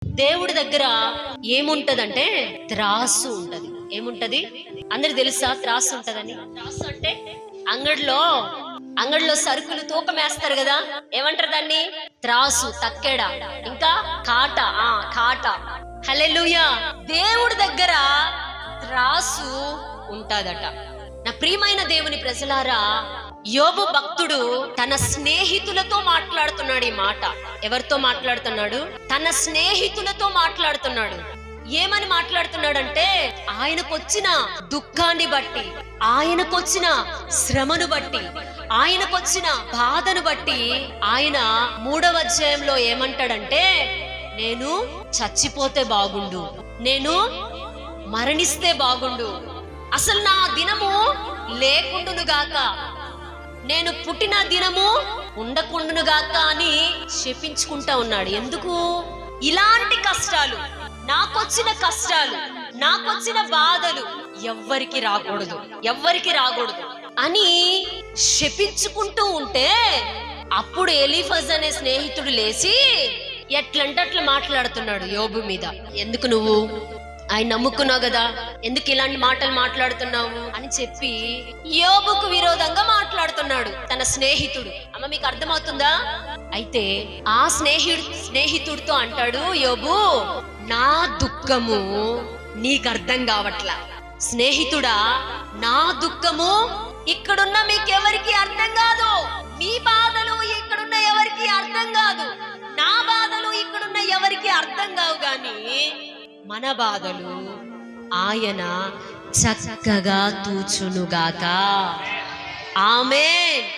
దేవుడి దగ్గర ఏముంటదంటే త్రాసు ఉంటది. ఏముంటది అందరికి తెలుసా? త్రాసు ఉంటదని. త్రాసు అంటే అంగడిలో సరుకులు తూకం వేస్తారు కదా, ఏమంటారు దాన్ని? త్రాసు, తక్కెడ, ఇంకా కాట. కాట. హల్లెలూయా. దేవుడి దగ్గర త్రాసు ఉంటదట. నా ప్రియమైన దేవుని ప్రజలారా, యోబు భక్తుడు తన స్నేహితులతో మాట్లాడుతున్నాడు ఈ మాట. ఎవరితో మాట్లాడుతున్నాడు? తన స్నేహితులతో మాట్లాడుతున్నాడు. ఏమని మాట్లాడుతున్నాడంటే, ఆయనకొచ్చిన దుఃఖాన్ని బట్టి, ఆయనకొచ్చిన శ్రమను బట్టి, ఆయనకొచ్చిన బాధను బట్టి ఆయన 3వ అధ్యాయంలో ఏమంటాడంటే, నేను చచ్చిపోతే బాగుండు, నేను మరణిస్తే బాగుండు, అసలు నా దినము లేకుండునుగాక, నేను పుట్టిన దినము ఉండకుండునుగాక అని శపించుకుంటా ఉన్నాడు. ఎందుకు? ఇలాంటి కష్టాలు, నాకొచ్చిన కష్టాలు, నాకొచ్చిన బాధలు ఎవ్వరికి రాకూడదు, ఎవ్వరికి రాకూడదు అని శపించుకుంటూ ఉంటే, అప్పుడు ఎలీఫజ్ అనే స్నేహితుడు లేచి ఎట్లంటే అట్లా మాట్లాడుతున్నాడు యోబు మీద. ఎందుకు నువ్వు ఆయన నమ్ముకున్నావు కదా, ఎందుకు ఇలాంటి మాటలు మాట్లాడుతున్నావు అని చెప్పి యోబుకు విరోధంగా మాట్లాడుతున్నాడు తన స్నేహితుడు. అమ్మ, మీకు అర్థమవుతుందా? అయితే ఆ స్నేహితుడితో అంటాడు యోబు, నా దుఃఖము నీకు అర్థం కావట్లా. స్నేహితుడా, నా దుఃఖము ఇక్కడున్న మీకెవరికి అర్థం కాదు. మీ బాధలు ఇక్కడున్న ఎవరికి అర్థం కాదు, నా బాధలు ఇక్కడున్న ఎవరికి అర్థం కావు. గాని మన బాధలు ఆయన చక్కగా తూచునుగాక. ఆమేన్.